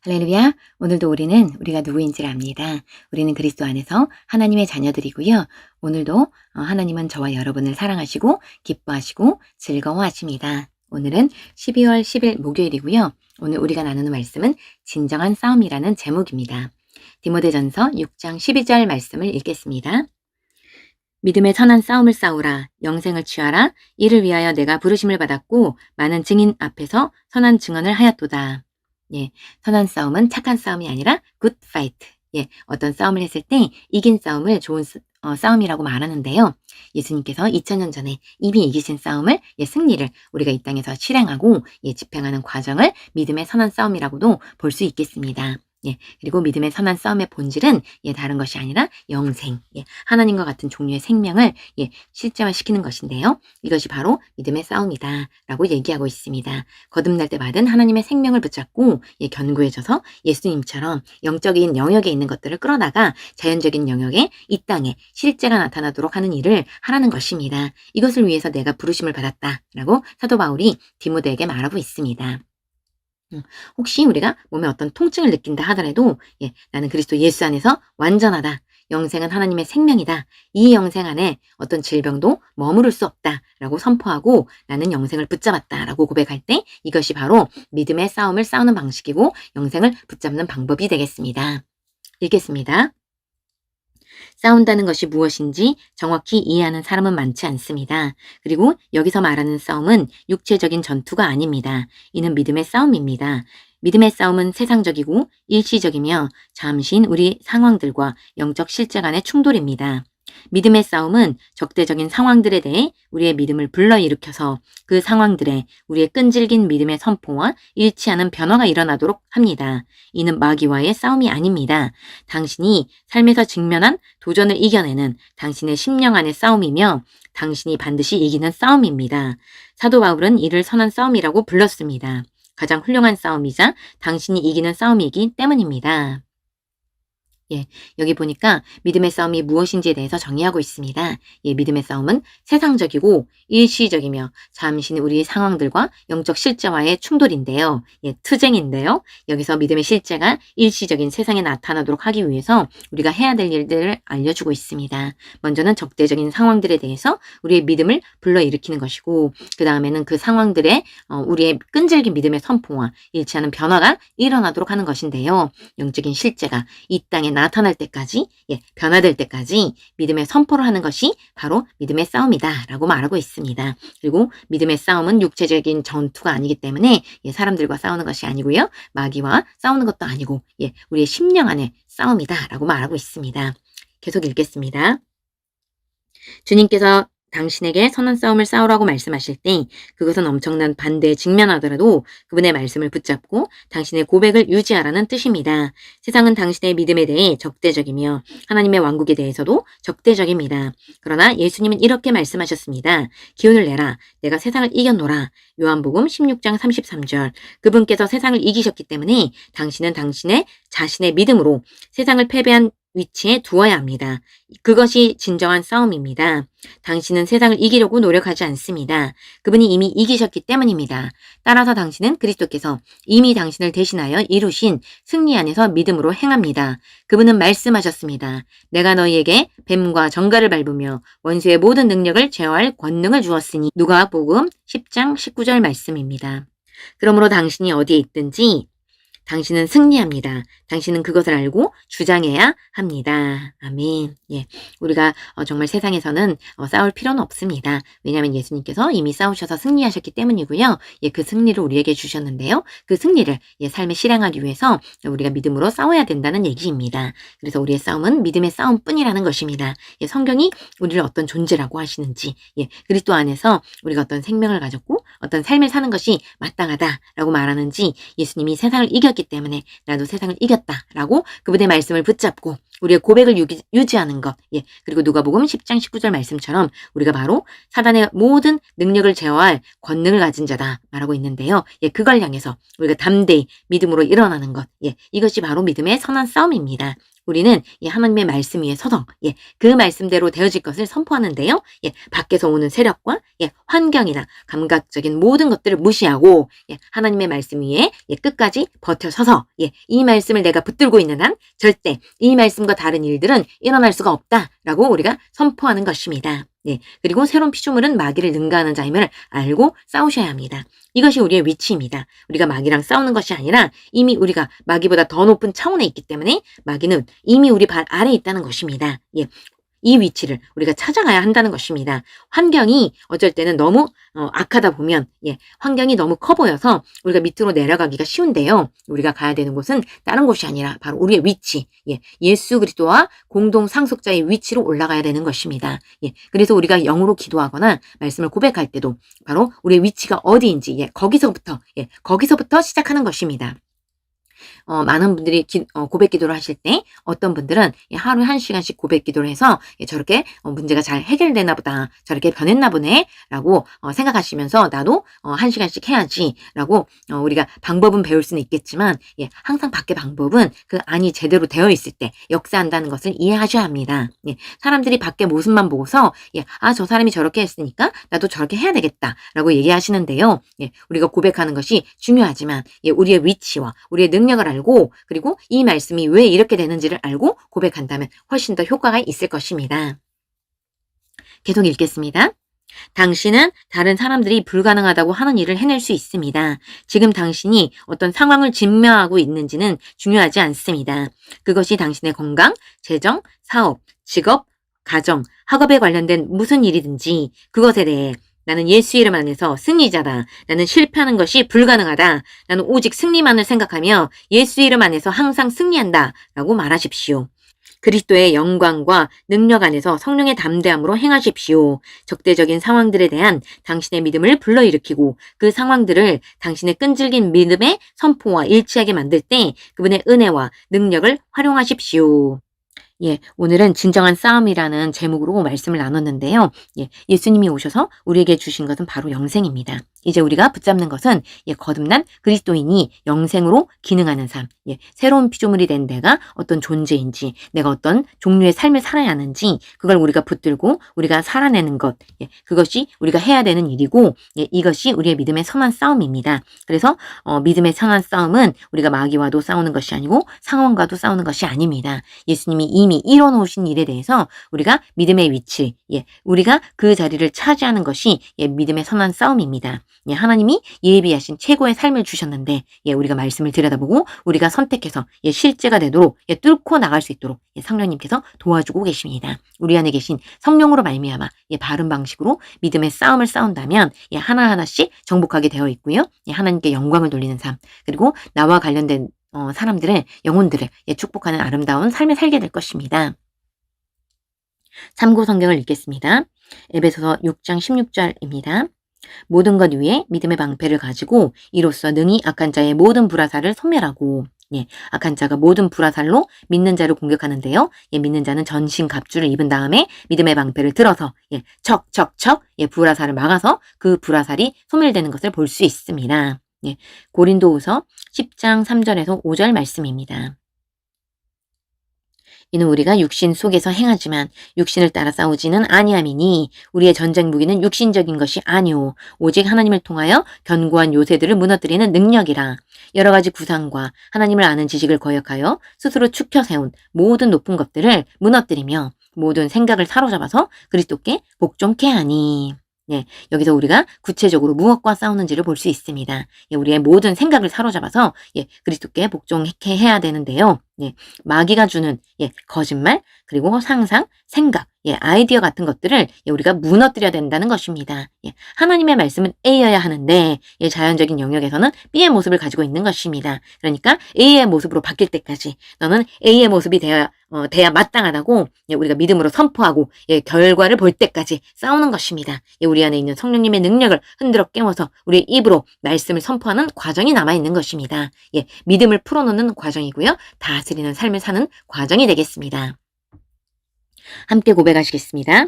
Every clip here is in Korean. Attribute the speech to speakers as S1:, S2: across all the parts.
S1: 할렐루야. 오늘도 우리가 누구인지를 압니다. 우리는 그리스도 안에서 하나님의 자녀들이고요. 오늘도 하나님은 저와 여러분을 사랑하시고 기뻐하시고 즐거워하십니다. 오늘은 12월 10일 목요일이고요. 오늘 우리가 나누는 말씀은 진정한 싸움이라는 제목입니다. 디모데전서 6장 12절 말씀을 읽겠습니다. 믿음의 선한 싸움을 싸우라. 영생을 취하라. 이를 위하여 내가 부르심을 받았고 많은 증인 앞에서 선한 증언을 하였도다. 예, 선한 싸움은 착한 싸움이 아니라 good fight. 예, 어떤 싸움을 했을 때 이긴 싸움을 좋은 싸움이라고 말하는데요. 예수님께서 2000년 전에 이미 이기신 싸움을, 승리를 우리가 이 땅에서 실행하고 집행하는 과정을 믿음의 선한 싸움이라고도 볼 수 있겠습니다. 그리고 믿음의 선한 싸움의 본질은 다른 것이 아니라 영생, 하나님과 같은 종류의 생명을 실제화시키는 것인데요. 이것이 바로 믿음의 싸움이다 라고 얘기하고 있습니다. 거듭날 때 받은 하나님의 생명을 붙잡고 견고해져서 예수님처럼 영적인 영역에 있는 것들을 끌어다가 자연적인 영역에 이 땅에 실제가 나타나도록 하는 일을 하라는 것입니다. 이것을 위해서 내가 부르심을 받았다 라고 사도 바울이 디모데에게 말하고 있습니다. 혹시 우리가 몸에 어떤 통증을 느낀다 하더라도 나는 그리스도 예수 안에서 완전하다. 영생은 하나님의 생명이다. 이 영생 안에 어떤 질병도 머무를 수 없다 라고 선포하고 나는 영생을 붙잡았다 라고 고백할 때 이것이 바로 믿음의 싸움을 싸우는 방식이고 영생을 붙잡는 방법이 되겠습니다. 읽겠습니다. 싸운다는 것이 무엇인지 정확히 이해하는 사람은 많지 않습니다. 그리고 여기서 말하는 싸움은 육체적인 전투가 아닙니다. 이는 믿음의 싸움입니다. 믿음의 싸움은 세상적이고 일시적이며 잠시인 우리 상황들과 영적 실제 간의 충돌입니다. 믿음의 싸움은 적대적인 상황들에 대해 우리의 믿음을 불러일으켜서 그 상황들에 우리의 끈질긴 믿음의 선포와 일치하는 변화가 일어나도록 합니다. 이는 마귀와의 싸움이 아닙니다. 당신이 삶에서 직면한 도전을 이겨내는 당신의 심령 안의 싸움이며 당신이 반드시 이기는 싸움입니다. 사도 바울은 이를 선한 싸움이라고 불렀습니다. 가장 훌륭한 싸움이자 당신이 이기는 싸움이기 때문입니다. 여기 보니까 믿음의 싸움이 무엇인지에 대해서 정의하고 있습니다. 믿음의 싸움은 세상적이고 일시적이며 잠시는 우리 상황들과 영적 실제와의 충돌인데요. 투쟁인데요. 여기서 믿음의 실제가 일시적인 세상에 나타나도록 하기 위해서 우리가 해야 될 일들을 알려주고 있습니다. 먼저는 적대적인 상황들에 대해서 우리의 믿음을 불러일으키는 것이고 그 다음에는 그 상황들에 우리의 끈질긴 믿음의 선포와 일치하는 변화가 일어나도록 하는 것인데요. 영적인 실제가 이 땅에 나타날 때까지, 변화될 때까지 믿음의 선포를 하는 것이 바로 믿음의 싸움이다 라고 말하고 있습니다. 그리고 믿음의 싸움은 육체적인 전투가 아니기 때문에 사람들과 싸우는 것이 아니고요. 마귀와 싸우는 것도 아니고 우리의 심령 안의 싸움이다 라고 말하고 있습니다. 계속 읽겠습니다. 주님께서 당신에게 선한 싸움을 싸우라고 말씀하실 때 그것은 엄청난 반대에 직면하더라도 그분의 말씀을 붙잡고 당신의 고백을 유지하라는 뜻입니다. 세상은 당신의 믿음에 대해 적대적이며 하나님의 왕국에 대해서도 적대적입니다. 그러나 예수님은 이렇게 말씀하셨습니다. 기운을 내라. 내가 세상을 이겨노라. 요한복음 16장 33절. 그분께서 세상을 이기셨기 때문에 당신은 당신의 자신의 믿음으로 세상을 패배한 위치에 두어야 합니다. 그것이 진정한 싸움입니다. 당신은 세상을 이기려고 노력하지 않습니다. 그분이 이미 이기셨기 때문입니다. 따라서 당신은 그리스도께서 이미 당신을 대신하여 이루신 승리 안에서 믿음으로 행합니다. 그분은 말씀하셨습니다. 내가 너희에게 뱀과 정갈을 밟으며 원수의 모든 능력을 제어할 권능을 주었으니 누가복음 10장 19절 말씀입니다. 그러므로 당신이 어디에 있든지 당신은 승리합니다. 당신은 그것을 알고 주장해야 합니다. 아멘. 우리가 정말 세상에서는 싸울 필요는 없습니다. 왜냐하면 예수님께서 이미 싸우셔서 승리하셨기 때문이고요. 그 승리를 우리에게 주셨는데요. 그 승리를 삶에 실행하기 위해서 우리가 믿음으로 싸워야 된다는 얘기입니다. 그래서 우리의 싸움은 믿음의 싸움뿐이라는 것입니다. 성경이 우리를 어떤 존재라고 하시는지, 그리스도 안에서 우리가 어떤 생명을 가졌고 어떤 삶을 사는 것이 마땅하다라고 말하는지 예수님이 세상을 이겼기 때문에 나도 세상을 이겼다라고 그분의 말씀을 붙잡고 우리의 고백을 유지하는 것, 그리고 누가복음 10장 19절 말씀처럼 우리가 바로 사단의 모든 능력을 제어할 권능을 가진 자다 말하고 있는데요. 그걸 향해서 우리가 담대히 믿음으로 일어나는 것, 이것이 바로 믿음의 선한 싸움입니다. 우리는 하나님의 말씀 위에 서서 그 말씀대로 되어질 것을 선포하는데요. 밖에서 오는 세력과 환경이나 감각적인 모든 것들을 무시하고 하나님의 말씀 위에 끝까지 버텨서서 이 말씀을 내가 붙들고 있는 한 절대 이 말씀과 다른 일들은 일어날 수가 없다라고 우리가 선포하는 것입니다. 그리고 새로운 피조물은 마귀를 능가하는 자임을 알고 싸우셔야 합니다. 이것이 우리의 위치입니다. 우리가 마귀랑 싸우는 것이 아니라 이미 우리가 마귀보다 더 높은 차원에 있기 때문에 마귀는 이미 우리 발 아래에 있다는 것입니다. 이 위치를 우리가 찾아가야 한다는 것입니다. 환경이 어쩔 때는 너무 악하다 보면 환경이 너무 커 보여서 우리가 밑으로 내려가기가 쉬운데요. 우리가 가야 되는 곳은 다른 곳이 아니라 바로 우리의 위치, 예수 그리스도와 공동 상속자의 위치로 올라가야 되는 것입니다. 그래서 우리가 영으로 기도하거나 말씀을 고백할 때도 바로 우리의 위치가 어디인지 거기서부터 시작하는 것입니다. 많은 분들이 고백 기도를 하실 때 어떤 분들은 하루에 1시간씩 고백 기도를 해서 저렇게 문제가 잘 해결되나 보다, 저렇게 변했나 보네 라고 생각하시면서 나도 1시간씩 해야지 라고 우리가 방법은 배울 수는 있겠지만 항상 밖의 방법은 그 안이 제대로 되어 있을 때 역사한다는 것을 이해하셔야 합니다. 사람들이 밖의 모습만 보고서 저 사람이 저렇게 했으니까 나도 저렇게 해야 되겠다 라고 얘기하시는데요. 우리가 고백하는 것이 중요하지만 우리의 위치와 우리의 능력을 알고 그리고 이 말씀이 왜 이렇게 되는지를 알고 고백한다면 훨씬 더 효과가 있을 것입니다. 계속 읽겠습니다. 당신은 다른 사람들이 불가능하다고 하는 일을 해낼 수 있습니다. 지금 당신이 어떤 상황을 직면하고 있는지는 중요하지 않습니다. 그것이 당신의 건강, 재정, 사업, 직업, 가정, 학업에 관련된 무슨 일이든지 그것에 대해 나는 예수 이름 안에서 승리자다. 나는 실패하는 것이 불가능하다. 나는 오직 승리만을 생각하며 예수 이름 안에서 항상 승리한다. 라고 말하십시오. 그리스도의 영광과 능력 안에서 성령의 담대함으로 행하십시오. 적대적인 상황들에 대한 당신의 믿음을 불러일으키고 그 상황들을 당신의 끈질긴 믿음의 선포와 일치하게 만들 때 그분의 은혜와 능력을 활용하십시오. 오늘은 진정한 싸움이라는 제목으로 말씀을 나눴는데요. 예수님이 오셔서 우리에게 주신 것은 바로 영생입니다. 이제 우리가 붙잡는 것은 거듭난 그리스도인이 영생으로 기능하는 삶, 새로운 피조물이 된 내가 어떤 존재인지, 내가 어떤 종류의 삶을 살아야 하는지 그걸 우리가 붙들고 우리가 살아내는 것, 그것이 우리가 해야 되는 일이고 이것이 우리의 믿음의 선한 싸움입니다. 그래서 믿음의 선한 싸움은 우리가 마귀와도 싸우는 것이 아니고 상황과도 싸우는 것이 아닙니다. 예수님이 이미 이뤄놓으신 일에 대해서 우리가 믿음의 위치, 우리가 그 자리를 차지하는 것이 믿음의 선한 싸움입니다. 하나님이 예비하신 최고의 삶을 주셨는데 우리가 말씀을 들여다보고 우리가 선택해서 실제가 되도록 뚫고 나갈 수 있도록 성령님께서 도와주고 계십니다. 우리 안에 계신 성령으로 말미암아 바른 방식으로 믿음의 싸움을 싸운다면 하나하나씩 정복하게 되어 있고요. 하나님께 영광을 돌리는 삶, 그리고 나와 관련된 사람들의 영혼들을 축복하는 아름다운 삶을 살게 될 것입니다. 참고 성경을 읽겠습니다. 에베소서 6장 16절입니다. 모든 것 위에 믿음의 방패를 가지고 이로써 능히 악한 자의 모든 불화살을 소멸하고 악한 자가 모든 불화살로 믿는 자를 공격하는데요. 믿는 자는 전신 갑주를 입은 다음에 믿음의 방패를 들어서 척척척 불화살을 막아서 그 불화살이 소멸되는 것을 볼 수 있습니다. 고린도후서 10장 3절에서 5절 말씀입니다. 이는 우리가 육신 속에서 행하지만 육신을 따라 싸우지는 아니함이니 우리의 전쟁 무기는 육신적인 것이 아니오 오직 하나님을 통하여 견고한 요새들을 무너뜨리는 능력이라. 여러 가지 구상과 하나님을 아는 지식을 거역하여 스스로 축혀 세운 모든 높은 것들을 무너뜨리며 모든 생각을 사로잡아서 그리스도께 복종케 하니. 여기서 우리가 구체적으로 무엇과 싸우는지를 볼 수 있습니다. 우리의 모든 생각을 사로잡아서 그리스도께 복종케 해야 되는데요. 마귀가 주는 거짓말, 그리고 상상, 생각, 아이디어 같은 것들을 우리가 무너뜨려야 된다는 것입니다. 하나님의 말씀은 A여야 하는데 자연적인 영역에서는 B의 모습을 가지고 있는 것입니다. 그러니까 A의 모습으로 바뀔 때까지 너는 A의 모습이 돼야 마땅하다고 우리가 믿음으로 선포하고 결과를 볼 때까지 싸우는 것입니다. 우리 안에 있는 성령님의 능력을 흔들어 깨워서 우리의 입으로 말씀을 선포하는 과정이 남아있는 것입니다. 믿음을 풀어놓는 과정이고요. 다스리는 삶을 사는 과정이 되겠습니다. 함께 고백하시겠습니다.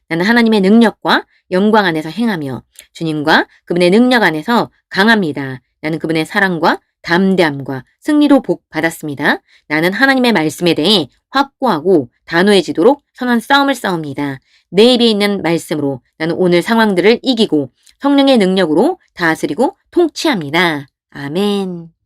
S1: 나는 하나님의 능력과 영광 안에서 행하며 주님과 그분의 능력 안에서 강합니다. 나는 그분의 사랑과 담대함과 승리로 복 받았습니다. 나는 하나님의 말씀에 대해 확고하고 단호해지도록 선한 싸움을 싸웁니다. 내 입에 있는 말씀으로 나는 오늘 상황들을 이기고 성령의 능력으로 다스리고 통치합니다. 아멘.